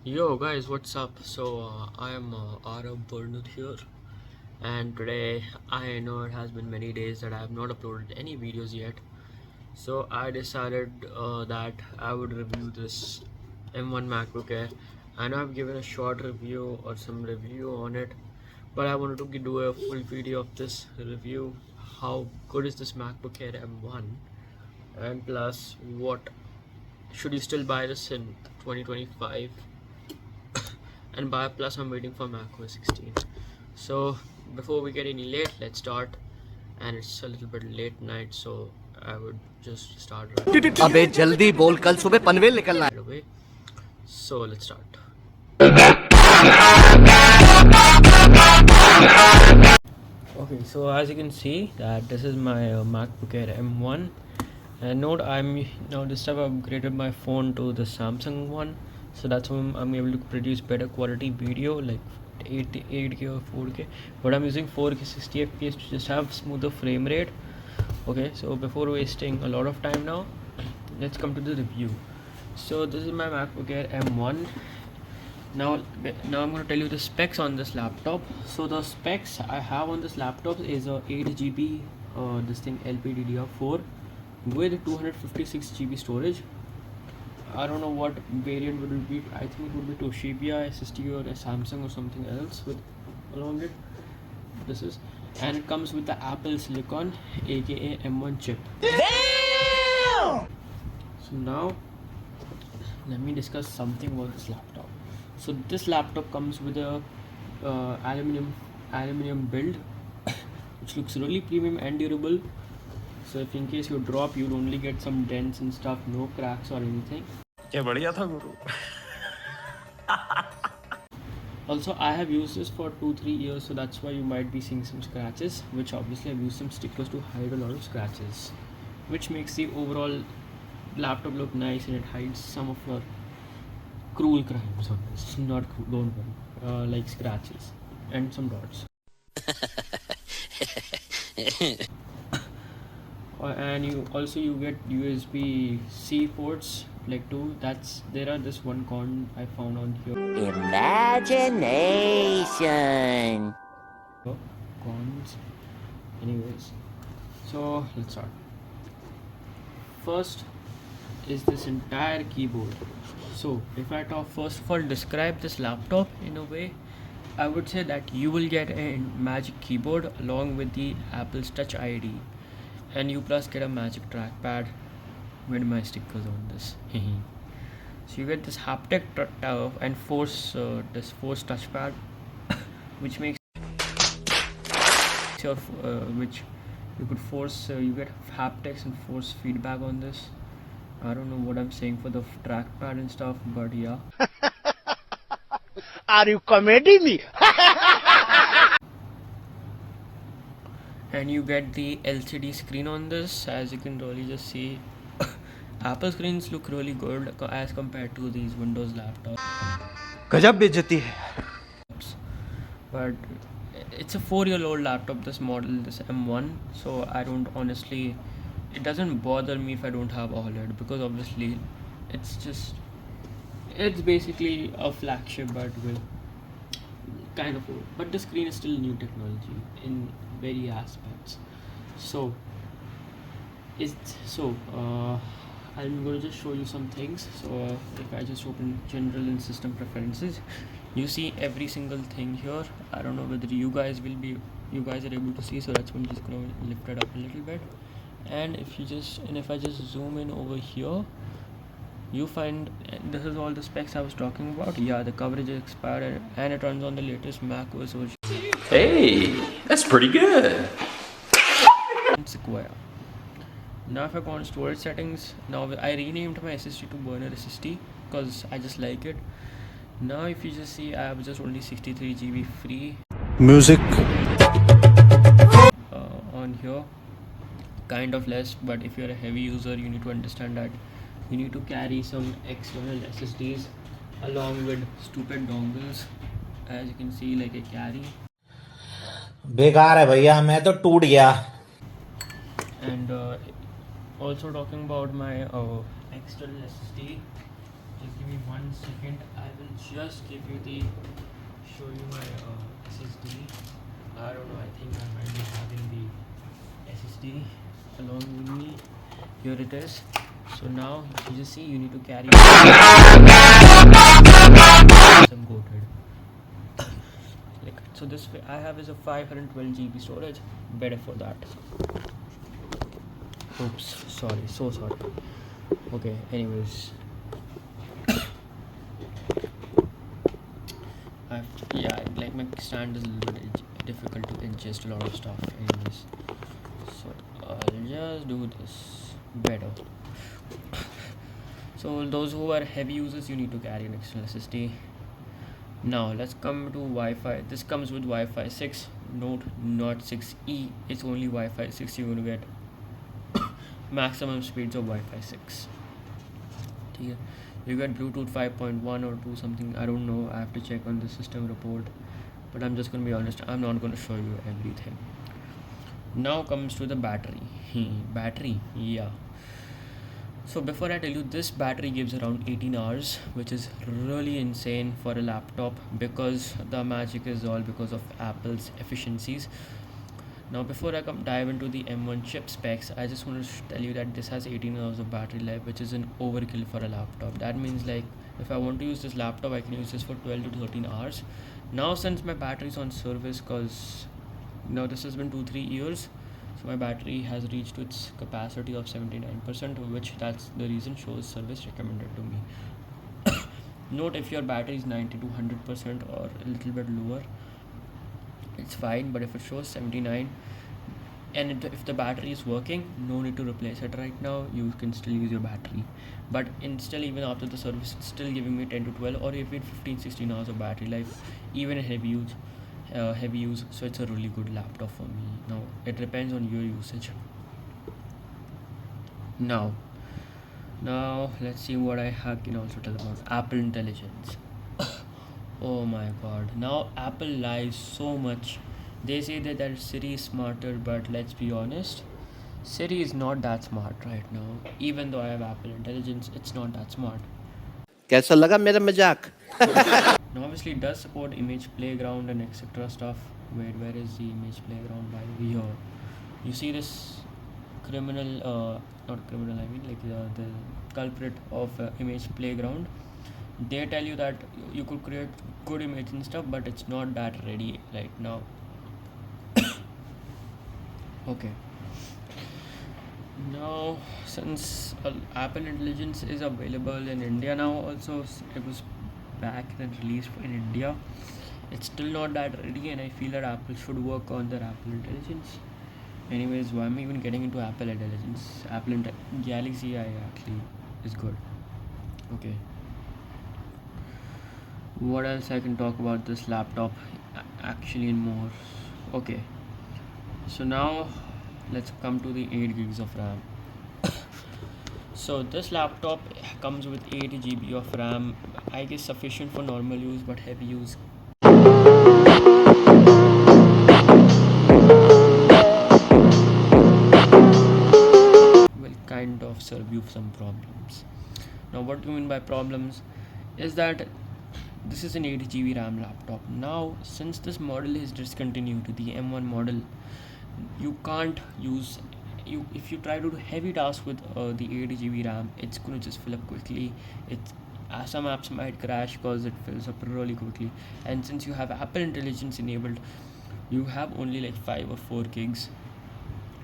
Yo guys, what's up? I am Arav Burnut here, and today I know it has been many days that I have not uploaded any videos yet. So I decided that I would review this M1 MacBook Air. I know I've given a short review or some review on it, but I wanted to do a full video of this review. How good is this MacBook Air M1? And plus, what should you still buy this in 2025? And by plus I'm waiting for macOS 16. So before we get any late, let's start. And it's a little bit late night, so I would just start अबे जल्दी बोल कल सुबह पनवेल निकलना right away. So let's start. Okay, so as you can see that this is my MacBook Air M1, and note I'm now this time I've upgraded my phone to the Samsung one, so that's why I'm able to produce better quality video like 8K or 4K, but I'm using 4K 60 FPS to just have smoother frame rate. Okay, so before wasting a lot of time now, let's come to the review. So this is my MacBook Air M1. Now I'm going to tell you the specs on this laptop. So the specs I have on this laptop is a 8GB this thing LPDDR4 with 256 GB storage. I don't know what variant would it be. I think it would be Toshiba SSD or a Samsung or something else with along it. This is, and it comes with the Apple Silicon aka M1 chip. Damn! So now let me discuss something about this laptop. So this laptop comes with a aluminum build which looks really premium and durable. So if in case you drop, you'll only get some dents and stuff, no cracks or anything. क्या बढ़िया था गुरु Also, I have used this for 2-3 years, so that's why you might be seeing some scratches, which obviously I've used some stickers to hide a lot of scratches, which makes the overall laptop look nice, and it hides some of your cruel crimes on this. Not cruel, don't worry, like scratches and some dots. And you get USB-C ports like two. There are this one con I found on here. Imagination. Cons. Anyways, so let's start. First is this entire keyboard. So if I talk first of all describe this laptop in a way, I would say that you will get a magic keyboard along with the Apple's Touch ID, and you plus get a magic trackpad with my stickers on this. So you get this haptic and this force touchpad which makes your which you could force you get haptics and force feedback on this. I don't know what I'm saying for the trackpad and stuff, but yeah. Are you comedy me? And you get the LCD screen on this. As you can really just see, Apple screens look really good as compared to these Windows laptops. गजब बेइज्जती है. But it's a 4-year-old laptop, this model, this M1, so I don't honestly, it doesn't bother me if I don't have OLED, because obviously it's basically a flagship but with kind of old, but the screen is still new technology in very aspects. So I'm going to just show you some things. So if I just open general and system preferences, you see every single thing here. I don't know whether you guys are able to see, so that's why I'm just going to lift it up a little bit. And if I just zoom in over here, you find this is all the specs I was talking about. Yeah, the coverage is expired and it runs on the latest macOS version. Hey, that's pretty good. Sequoia. Now if I go on storage settings, now I renamed my SSD to burner SSD because I just like it. Now if you just see, I have just only 63 GB free Music. on here, kind of less, but if you're a heavy user, you need to understand that you need to carry some external SSDs along with stupid dongles. As you can see, like I carry. बेकार है भैया, मैं तो टूट गया. And also talking about my external SSD, Just give me 1 second. I will just give you the show you my SSD. I don't know. I think I might be having the SSD along with me. Here it is. So now you just see you need to carry some goated. Like so, this way I have is a 512 GB storage. Better for that. Oops, sorry, so sorry. Okay, anyways. Yeah, like my stand is a little bit difficult to adjust a lot of stuff. Anyways, so I'll just do this better. So those who are heavy users, you need to carry an external SSD. Now let's come to Wi-Fi. This comes with Wi-Fi 6. Note, not 6E. It's only Wi-Fi 6. You're gonna get maximum speeds of Wi-Fi 6. Yeah. You get Bluetooth 5.1 or 2 something. I don't know. I have to check on the system report. But I'm just gonna be honest. I'm not gonna show you everything. Now comes to the battery. Battery, yeah. So before I tell you, this battery gives around 18 hours, which is really insane for a laptop, because the magic is all because of Apple's efficiencies. Now before I dive into the M1 chip specs, I just want to tell you that this has 18 hours of battery life, which is an overkill for a laptop. That means like if I want to use this laptop, I can use this for 12 to 13 hours. Now since my battery is on service, cause now this has been 2-3 years, so my battery has reached its capacity of 79%, which that's the reason shows service recommended to me. Note, if your battery is 90 to 100% or a little bit lower, it's fine, but if it shows 79 and if the battery is working, no need to replace it right now. You can still use your battery, but still, even after the service, it's still giving me 10 to 12 or even 15-16 hours of battery life, even in heavy use. So it's a really good laptop for me. Now it depends on your usage. Now let's see what I can also tell about Apple Intelligence. Oh my god, now Apple lies so much. They say that Siri is smarter, but let's be honest, Siri is not that smart right now. Even though I have Apple Intelligence, it's not that smart. कैसा लगा मेरा मजाक? Now obviously it does support image playground and etc stuff. Where is the image playground? By here you see this criminal, not criminal, I mean like the culprit of image playground. They tell you that you could create good image and stuff, but it's not that ready right now. Okay, now since Apple Intelligence is available in India now also, it was back and released in India, it's still not that ready, and I feel that Apple should work on their Apple Intelligence. Anyways, why am I even getting into Apple Intelligence? Galaxy I actually is good. Okay, what else I can talk about this laptop actually and more. Okay, so now let's come to the 8 gigs of RAM. So this laptop comes with 8 GB of RAM, I guess sufficient for normal use, but heavy use will kind of serve you some problems. Now what do you mean by problems is that this is an 8 GB RAM laptop. Now since this model is discontinued, the M1 model, you can't use, if you try to do heavy tasks with the 8 GB RAM, it's gonna just fill up quickly. It's some apps might crash because it fills up really quickly, and since you have Apple Intelligence enabled, you have only like 5 or 4 gigs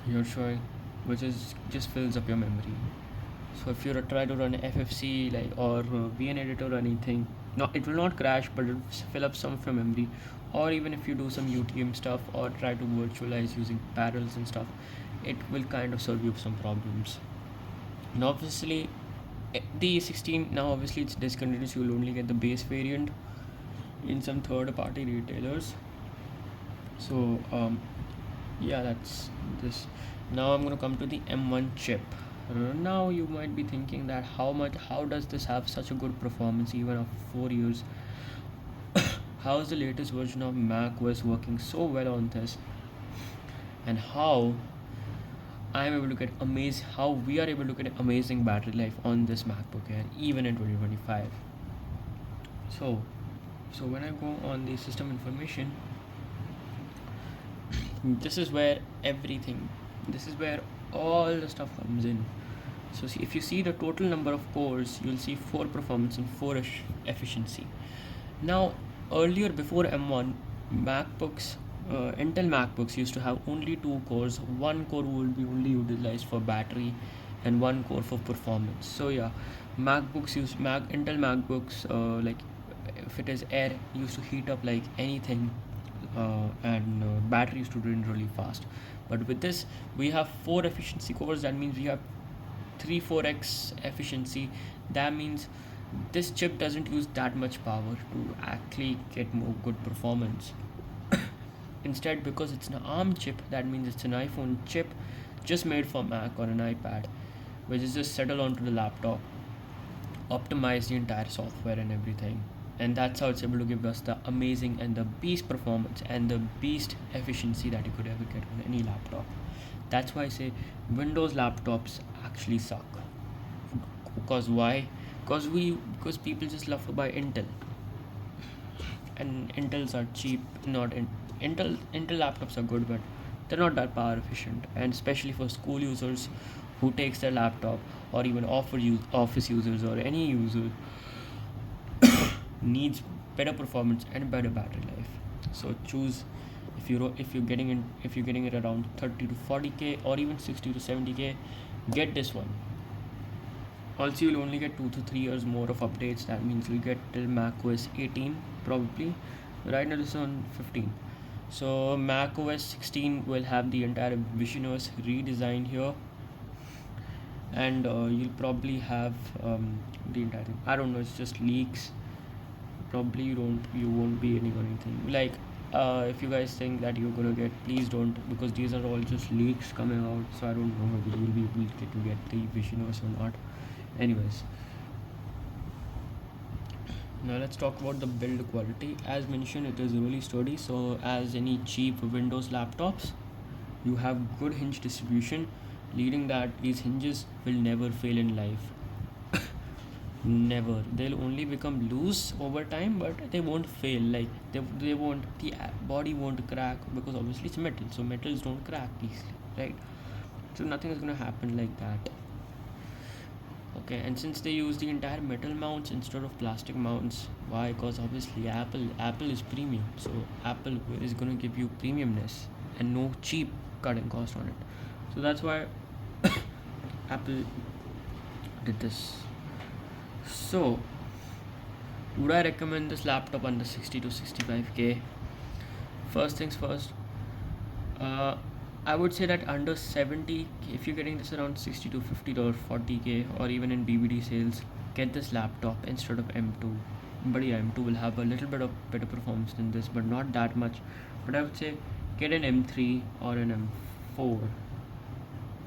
you're showing, which is just fills up your memory. So if you try to run FFC like or VN editor or anything, no, it will not crash, but it will fill up some of your memory. Or even if you do some UTM stuff or try to virtualize using parallels and stuff, it will kind of serve you some problems. Now obviously the 16, now obviously it's discontinued, so you'll only get the base variant in some third party retailers. So yeah, that's this. Now I'm gonna come to the M1 chip. Now you might be thinking that how does this have such a good performance even after 4 years? How is the latest version of Mac OS working so well on this, and how I am able to get how we are able to get amazing battery life on this MacBook Air even in 2025. So when I go on the system information, this is where all the stuff comes in. So see, if you see the total number of cores, you'll see 4 performance and 4 efficiency. Now, earlier before M1, Intel MacBooks used to have only 2 cores. One core would be only utilized for battery, and one core for performance. So yeah, Intel MacBooks, like if it is Air, used to heat up like anything, and battery used to drain really fast. But with this, we have 4 efficiency cores. That means we have 3-4x efficiency. That means this chip doesn't use that much power to actually get more good performance. Instead, because it's an ARM chip, that means it's an iPhone chip just made for Mac or an iPad, which is just settle onto the laptop, optimize the entire software and everything. And that's how it's able to give us the amazing and the beast performance and the beast efficiency that you could ever get on any laptop. That's why I say Windows laptops actually suck. Because why? Because people just love to buy Intel, and Intels are cheap. Not in Intel laptops are good, but they're not that power efficient. And especially for school users who takes their laptop, or even office users or any user needs better performance and better battery life. So choose, if you're getting it around 30 to 40k or even 60 to 70k, get this one. Also, you'll only get 2 to 3 years more of updates. That means you'll get till macOS 18 probably. Right now this is on 15. So macOS 16 will have the entire visionOS redesign here, and you'll probably have the entire thing. I don't know, it's just leaks. Probably you won't be getting anything. Like, if you guys think that you're gonna get, please don't, because these are all just leaks coming out. So I don't know whether you'll be able to get the visionOS or not. Anyways, now let's talk about the build quality. As mentioned, it is really sturdy. So as any cheap Windows laptops, you have good hinge distribution, leading that these hinges will never fail in life. Never. They'll only become loose over time, but they won't fail. Like they won't, the body won't crack, because obviously it's metal, so metals don't crack easily, right? So nothing is gonna happen like that. Okay, and since they use the entire metal mounts instead of plastic mounts, why? Because obviously Apple is premium, so Apple is gonna give you premiumness and no cheap cutting cost on it. So that's why Apple did this. So would I recommend this laptop under 60 to 65k? First things first, I would say that under 70, if you're getting this around 60 to 50 or 40k, or even in BBD sales, get this laptop instead of M2. But yeah, M2 will have a little bit of better performance than this, but not that much. But I would say get an M3 or an M4.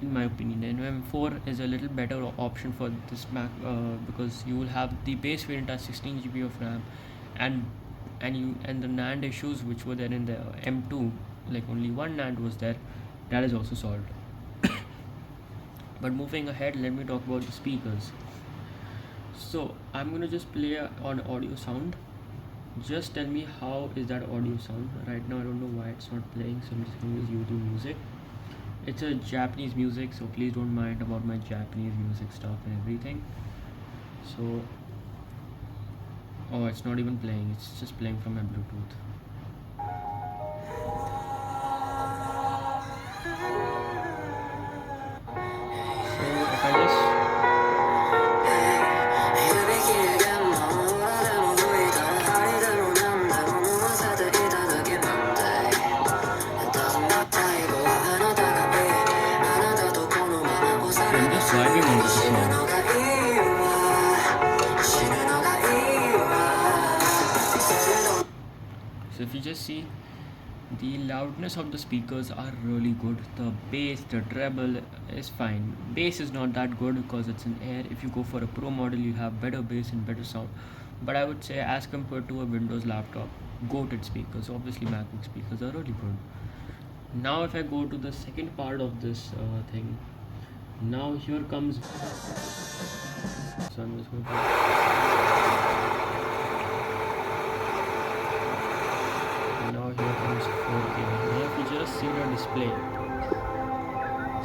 In my opinion, an M4 is a little better option for this Mac, because you will have the base variant as 16 GB of RAM, and the NAND issues which were there in the M2, like only one NAND was there, that is also solved. But moving ahead, let me talk about the speakers. So I'm gonna just play on audio sound. Just tell me how is that audio sound. Right now I don't know why it's not playing, so I'm just gonna use YouTube Music. It's a Japanese music, so please don't mind about my Japanese music stuff and everything. So, oh, it's not even playing, it's just playing from my Bluetooth. So if I just I'm just vibing into the song. So if you just see, the loudness of the speakers are really good. The bass, the treble is fine. Bass is not that good because it's an Air. If you go for a Pro model, you have better bass and better sound. But I would say, as compared to a Windows laptop, goated speakers. Obviously, MacBook speakers are really good. Now if I go to the second part of this thing, now here comes, so I'm just going to, now here comes 4K. Now if you just see the display,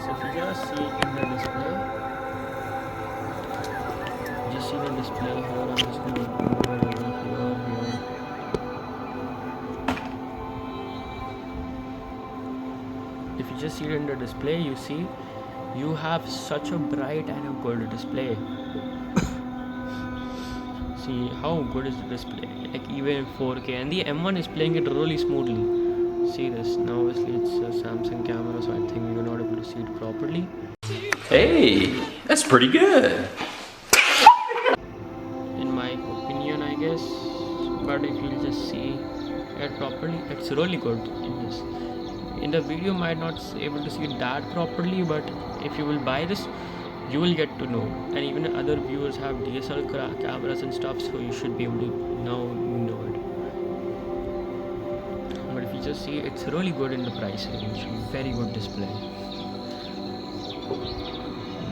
so if you just see in the display, just see the display here. I'm just going to move it over here. If you just see it in the display, you see you have such a bright and a good display. See how good is the display, like even in 4K, and the M1 is playing it really smoothly. See this, now obviously it's a Samsung camera, so I think you're not able to see it properly. Hey, that's pretty good. In my opinion, I guess, but if you just see it properly, it's really good in this. In the video might not able to see that properly, but if you will buy this, you will get to know. And even other viewers have DSLR cameras and stuff, so you should be able to know it. But if you just see, it's really good in the price range. Very good display.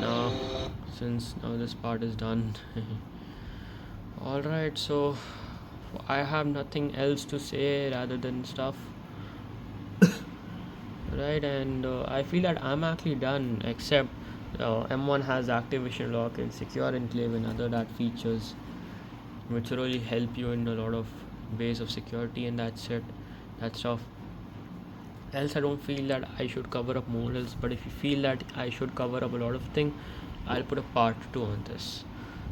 Now since now this part is done, alright, so I have nothing else to say rather than stuff, right? And I feel that I'm actually done, except M1 has activation lock and secure enclave and other that features which really help you in a lot of ways of security, and that's it, that stuff. Else I don't feel that I should cover up more else, but if you feel that I should cover up a lot of things, I'll put a part 2 on this.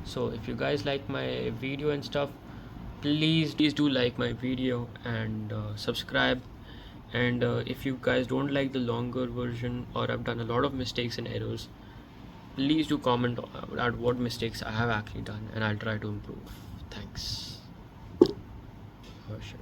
So if you guys like my video and stuff, please do like my video and subscribe. And if you guys don't like the longer version, or I've done a lot of mistakes and errors, please do comment at what mistakes I have actually done, and I'll try to improve. Thanks. Oh shit.